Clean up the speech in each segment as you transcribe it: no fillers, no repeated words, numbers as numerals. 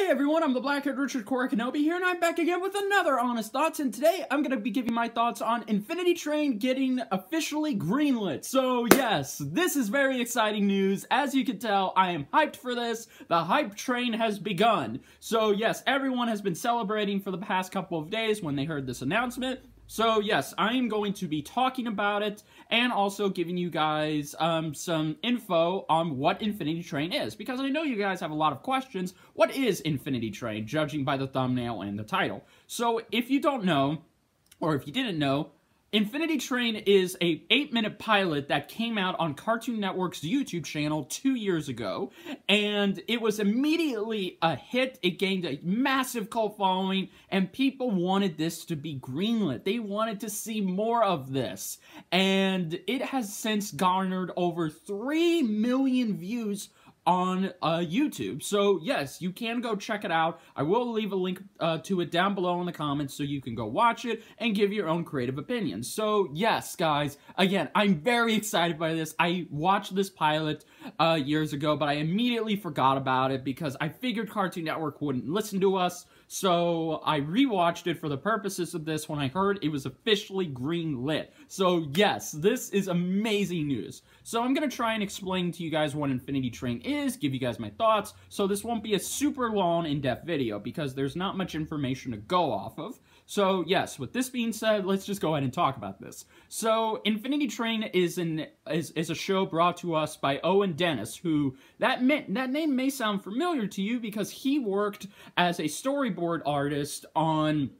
Hey everyone, I'm the Black-Haired Richard Cora Kenobi here, and I'm back again with another Honest Thoughts, and today I'm going to be giving my thoughts on Infinity Train getting officially greenlit. So yes, this is very exciting news. As you can tell, I am hyped for this. The hype train has begun. So yes, everyone has been celebrating for the past couple of days when they heard this announcement. So yes, I am going to be talking about it and also giving you guys some info on what Infinity Train is, because I know you guys have a lot of questions. What is Infinity Train, judging by the thumbnail and the title? So if you don't know, or if you didn't know, Infinity Train is a 8-minute pilot that came out on Cartoon Network's YouTube channel 2 years ago, and it was immediately a hit. It gained a massive cult following, and people wanted this to be greenlit. They wanted to see more of this, and it has since garnered over 3 million views on YouTube. So yes, you can go check it out. I will leave a link to it down below in the comments so you can go watch it and give your own creative opinions. So yes, guys, again, I'm very excited by this. I watched this pilot years ago, but I immediately forgot about it because I figured Cartoon Network wouldn't listen to us. So I rewatched it for the purposes of this when I heard it was officially greenlit. So yes, this is amazing news. So I'm going to try and explain to you guys what Infinity Train is, give you guys my thoughts, so this won't be a super long, in-depth video because there's not much information to go off of. So yes, with this being said, let's just go ahead and talk about this. So Infinity Train is a show brought to us by Owen Denis, who that name may sound familiar to you because he worked as a storyboard artist on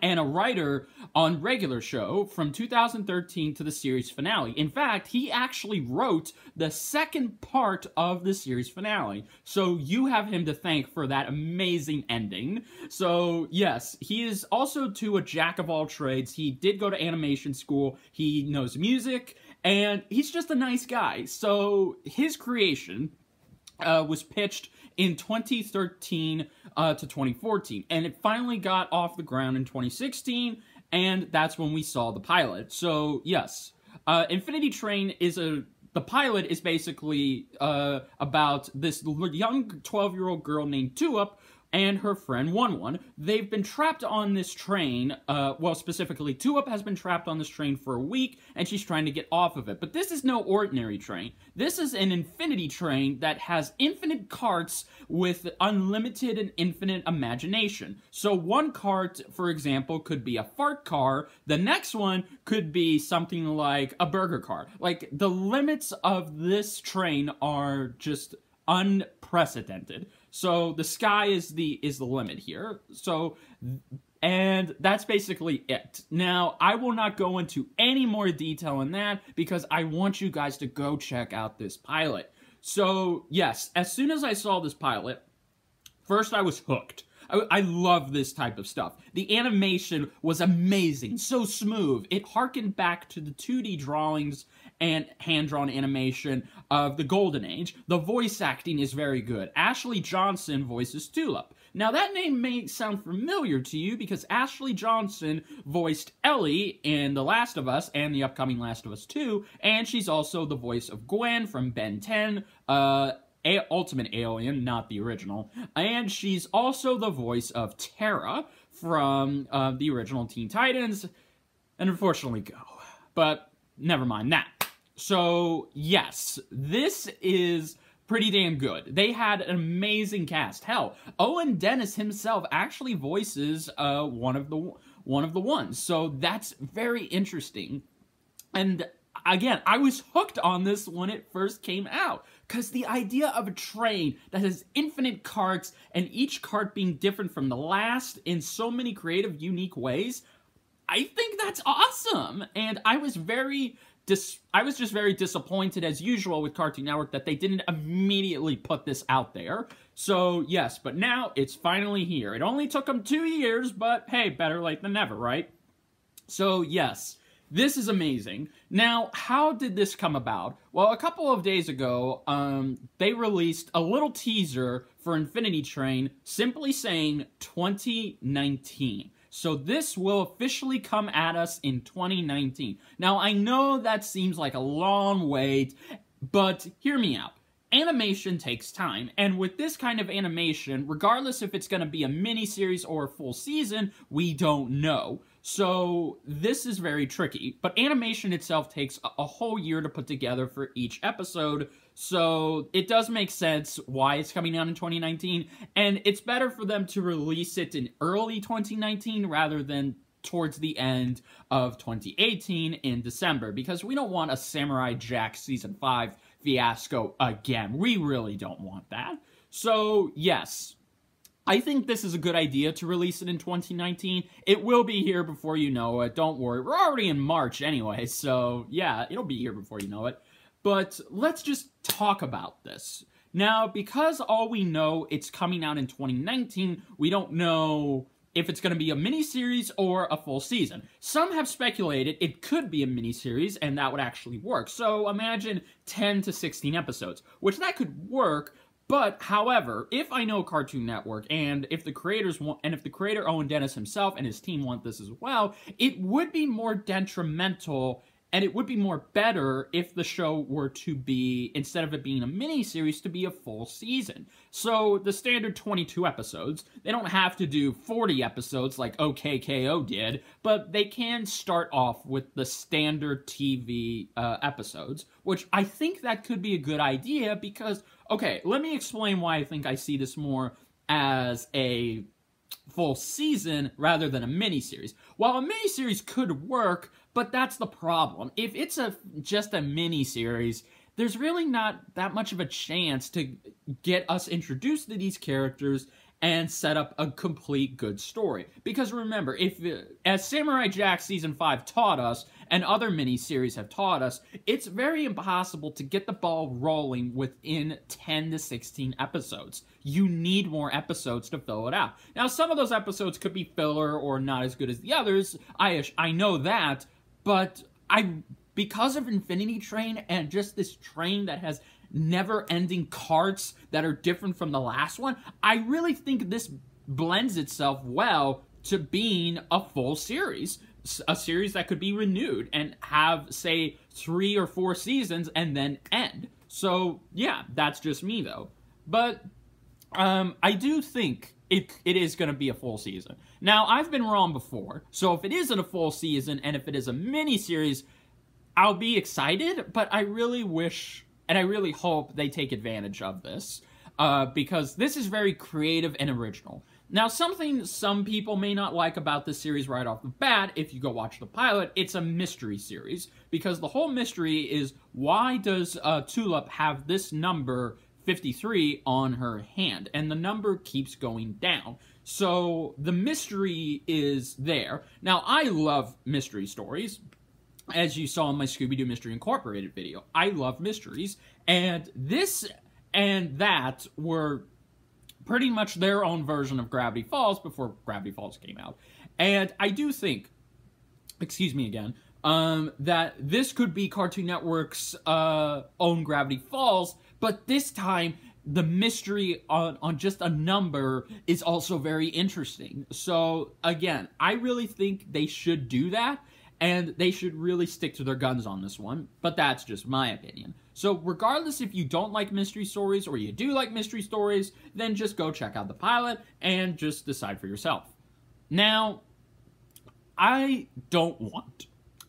and a writer on Regular Show from 2013 to the series finale. In fact, he actually wrote the second part of the series finale. So you have him to thank for that amazing ending. So yes, he is also a jack of all trades. He did go to animation school. He knows music, and he's just a nice guy. So his creation was pitched in 2013 to 2014, and it finally got off the ground in 2016, and that's when we saw the pilot. So yes, Infinity Train is the pilot is basically about this young 12-year-old girl named Tulip and her friend One. They've been trapped on this train, well, specifically, Tulip has been trapped on this train for a week, and she's trying to get off of it. But this is no ordinary train. This is an Infinity Train that has infinite carts with unlimited and infinite imagination. So one cart, for example, could be a fart car. The next one could be something like a burger car. Like, the limits of this train are just unprecedented. So the sky is the limit here. So, and that's basically it. Now, I will not go into any more detail in that because I want you guys to go check out this pilot. So yes, as soon as I saw this pilot, first I was hooked. I love this type of stuff. The animation was amazing, so smooth. It harkened back to the 2D drawings and hand-drawn animation of the Golden Age. The voice acting is very good. Ashley Johnson voices Tulip. Now, that name may sound familiar to you because Ashley Johnson voiced Ellie in The Last of Us and the upcoming Last of Us 2, and she's also the voice of Gwen from Ben 10, Ultimate Alien, not the original, and she's also the voice of Tara from the original Teen Titans, and unfortunately Go. But never mind that. So yes, this is pretty damn good. They had an amazing cast. Hell, Owen Denis himself actually voices one of the ones. So that's very interesting. And again, I was hooked on this when it first came out, because the idea of a train that has infinite carts and each cart being different from the last in so many creative, unique ways, I think that's awesome. And I was just very disappointed, as usual, with Cartoon Network that they didn't immediately put this out there. So, yes, but now it's finally here. It only took them 2 years, but hey, better late than never, right? So, yes, this is amazing. Now, how did this come about? Well, a couple of days ago, they released a little teaser for Infinity Train simply saying 2019. So this will officially come at us in 2019. Now, I know that seems like a long wait, but hear me out. animation takes time, and with this kind of animation, regardless if it's going to be a mini-series or a full season, we don't know. So this is very tricky, but animation itself takes a whole year to put together for each episode, so it does make sense why it's coming out in 2019, and it's better for them to release it in early 2019 rather than towards the end of 2018 in December, because we don't want a Samurai Jack Season 5 fiasco again. We really don't want that. So, yes, I think this is a good idea to release it in 2019. It will be here before you know it. Don't worry. We're already in March anyway, so yeah, it'll be here before you know it. But let's just talk about this. Now, because all we know, it's coming out in 2019, we don't know if it's going to be a miniseries or a full season. Some have speculated it could be a miniseries, and that would actually work. So imagine 10 to 16 episodes, which that could work. But, however, if I know Cartoon Network, and if the creators want, and if the creator Owen Denis himself and his team want this as well, it would be more detrimental, and it would be more better if the show were to be, instead of it being a mini-series, to be a full season. So, the standard 22 episodes, they don't have to do 40 episodes like OKKO did, but they can start off with the standard TV episodes, which I think that could be a good idea because, okay, let me explain why I think I see this more as a full season rather than a miniseries. While a miniseries could work, but that's the problem. If it's just a miniseries, there's really not that much of a chance to get us introduced to these characters and set up a complete good story. Because remember, as Samurai Jack Season 5 taught us, and other miniseries have taught us, it's very impossible to get the ball rolling within 10 to 16 episodes. You need more episodes to fill it out. Now, some of those episodes could be filler or not as good as the others. I know that, but because of Infinity Train and just this train that has never-ending carts that are different from the last one, I really think this blends itself well to being a full series. A series that could be renewed and have, say, 3 or 4 seasons and then end. So, yeah, that's just me, though. But, I do think it is going to be a full season. Now, I've been wrong before, so if it isn't a full season and if it is a mini-series, I'll be excited, but I really wish, and I really hope they take advantage of this, because this is very creative and original. Now, something some people may not like about this series right off the bat, if you go watch the pilot, it's a mystery series, because the whole mystery is, why does Tulip have this number 53 on her hand? And the number keeps going down. So, the mystery is there. Now, I love mystery stories. As you saw in my Scooby-Doo Mystery Incorporated video, I love mysteries, and this and that were pretty much their own version of Gravity Falls before Gravity Falls came out. And I do think, excuse me again, that this could be Cartoon Network's own Gravity Falls, but this time the mystery on just a number is also very interesting. So, again, I really think they should do that, and they should really stick to their guns on this one, but that's just my opinion. So regardless if you don't like mystery stories or you do like mystery stories, then just go check out the pilot and just decide for yourself. Now, I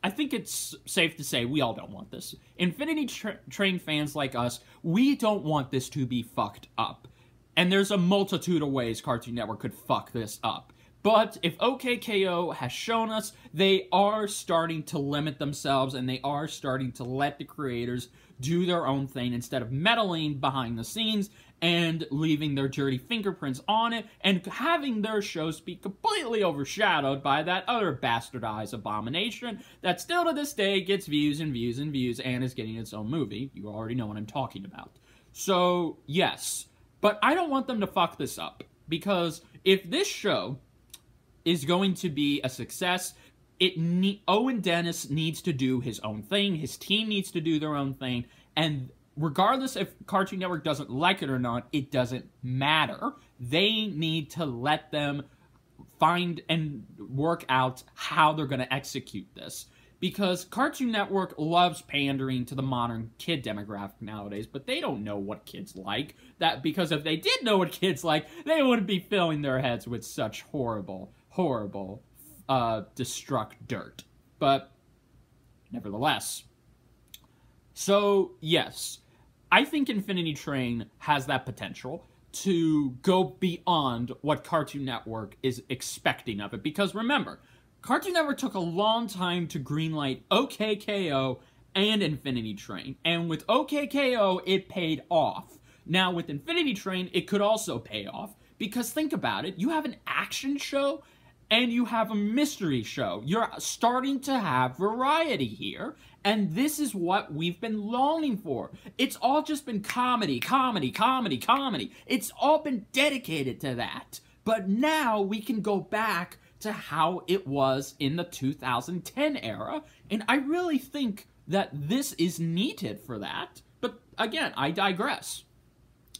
think it's safe to say we all don't want this. Infinity Train fans like us, we don't want this to be fucked up. And there's a multitude of ways Cartoon Network could fuck this up. But if OKKO has shown us, they are starting to limit themselves and they are starting to let the creators do their own thing instead of meddling behind the scenes and leaving their dirty fingerprints on it and having their shows be completely overshadowed by that other bastardized abomination that still to this day gets views and views and views and is getting its own movie. You already know what I'm talking about. So, yes. But I don't want them to fuck this up, because if this show is going to be a success, Owen Denis needs to do his own thing, his team needs to do their own thing, and regardless if Cartoon Network doesn't like it or not, it doesn't matter. They need to let them find and work out how they're going to execute this. because Cartoon Network loves pandering to the modern kid demographic nowadays, but they don't know what kids like. Because if they did know what kids like, they wouldn't be filling their heads with such horrible, horrible, destruct dirt. But, nevertheless. So, yes, I think Infinity Train has that potential to go beyond what Cartoon Network is expecting of it. Because remember, Cartoon Network took a long time to greenlight OKKO and Infinity Train. And with OKKO, it paid off. Now, with Infinity Train, it could also pay off. Because think about it, you have an action show and you have a mystery show. You're starting to have variety here. And this is what we've been longing for. It's all just been comedy, comedy, comedy, comedy. It's all been dedicated to that. But now we can go back to how it was in the 2010 era. And I really think that this is needed for that. But again, I digress.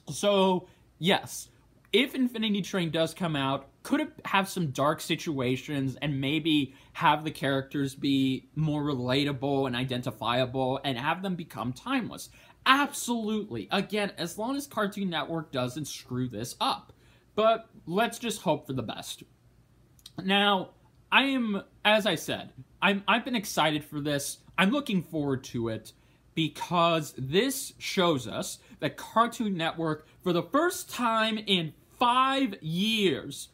So, yes, if Infinity Train does come out, could it have some dark situations and maybe have the characters be more relatable and identifiable and have them become timeless? Absolutely. Again, as long as Cartoon Network doesn't screw this up. But let's just hope for the best. Now, as I said, I've been excited for this. I'm looking forward to it because this shows us that Cartoon Network, for the first time in 5 years,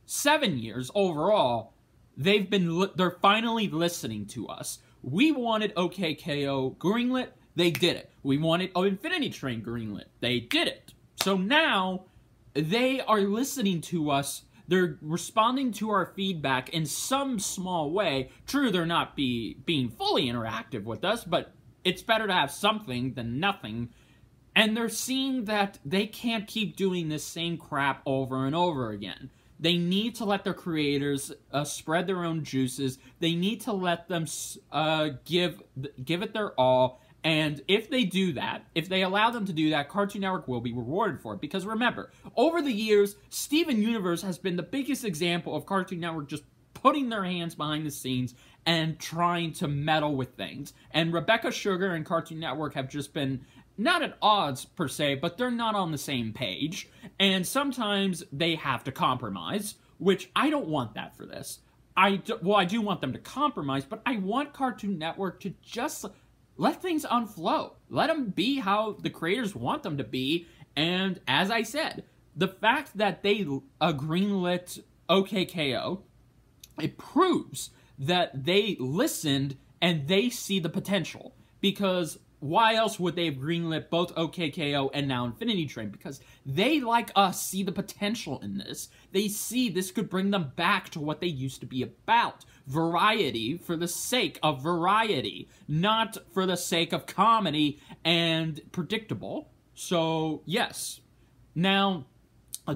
7 years overall, they're finally listening to us. We wanted OKKO greenlit, they did it. We wanted Infinity Train greenlit, they did it. So now, they are listening to us. They're responding to our feedback in some small way. True, they're not being fully interactive with us, but it's better to have something than nothing. And they're seeing that they can't keep doing this same crap over and over again. They need to let their creators spread their own juices. They need to let them give it their all. And if they do that, if they allow them to do that, Cartoon Network will be rewarded for it. Because remember, over the years, Steven Universe has been the biggest example of Cartoon Network just putting their hands behind the scenes and trying to meddle with things. And Rebecca Sugar and Cartoon Network have just been not at odds per se, but they're not on the same page. And sometimes they have to compromise, which I don't want that for this. I do want them to compromise, but I want Cartoon Network to just let things unflow. Let them be how the creators want them to be. And as I said, the fact that they greenlit OKKO, it proves that they listened and they see the potential. Because why else would they have greenlit both OKKO and now Infinity Train? Because they, like us, see the potential in this. They see this could bring them back to what they used to be about. Variety for the sake of variety, not for the sake of comedy and predictable. So, yes. Now,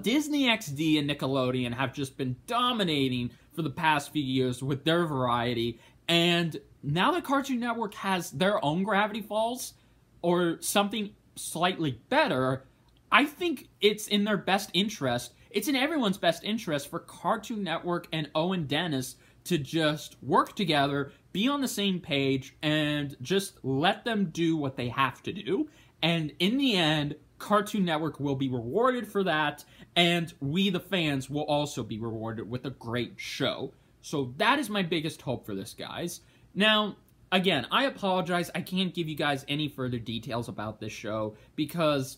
Disney XD and Nickelodeon have just been dominating for the past few years with their variety, and now that Cartoon Network has their own Gravity Falls, or something slightly better, I think it's in their best interest, it's in everyone's best interest for Cartoon Network and Owen Denis to just work together, be on the same page, and just let them do what they have to do. And in the end, Cartoon Network will be rewarded for that, and we, the fans, will also be rewarded with a great show. So that is my biggest hope for this, guys. Now, again, I apologize. I can't give you guys any further details about this show because,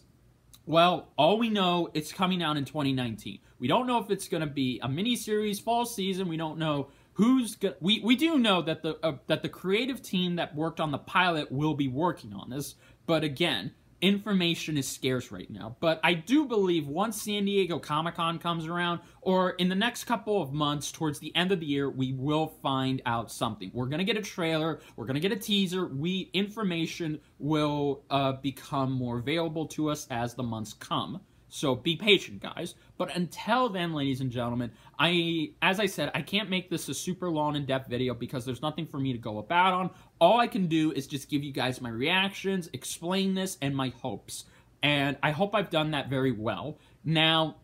well, all we know, it's coming out in 2019. We don't know if it's going to be a miniseries, fall season. We don't know who's going to... We do know that the creative team that worked on the pilot will be working on this. But again, information is scarce right now. But I do believe once San Diego Comic-Con comes around, or in the next couple of months, towards the end of the year, we will find out something. We're going to get a trailer, we're going to get a teaser, information will become more available to us as the months come. So be patient, guys. But until then, ladies and gentlemen, as I said, I can't make this a super long, in-depth video because there's nothing for me to go about on. All I can do is just give you guys my reactions, explain this, and my hopes. And I hope I've done that very well. Now,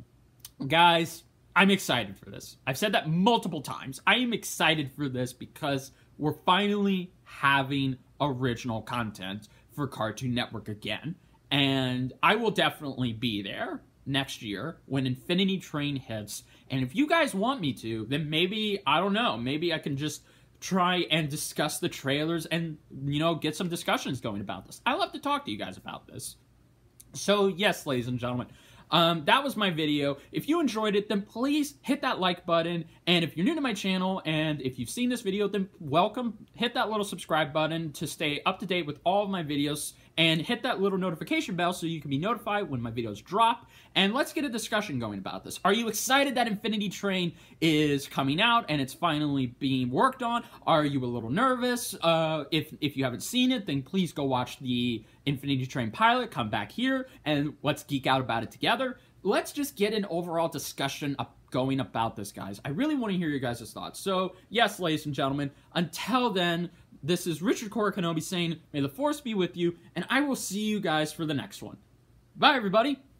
guys, I'm excited for this. I've said that multiple times. I am excited for this because we're finally having original content for Cartoon Network again. And I will definitely be there next year when Infinity Train hits. And if you guys want me to, then maybe, I don't know, maybe I can just try and discuss the trailers and, you know, get some discussions going about this. I love to talk to you guys about this. So, yes, ladies and gentlemen, that was my video. If you enjoyed it, then please hit that like button. And if you're new to my channel and if you've seen this video, then welcome. Hit that little subscribe button to stay up to date with all of my videos. And hit that little notification bell so you can be notified when my videos drop. And let's get a discussion going about this. Are you excited that Infinity Train is coming out and it's finally being worked on? Are you a little nervous? If you haven't seen it, then please go watch the Infinity Train pilot. Come back here and let's geek out about it together. Let's just get an overall discussion going about this, guys. I really want to hear your guys' thoughts. So, yes, ladies and gentlemen, until then, this is Richard Cora Kenobi saying, may the Force be with you, and I will see you guys for the next one. Bye, everybody!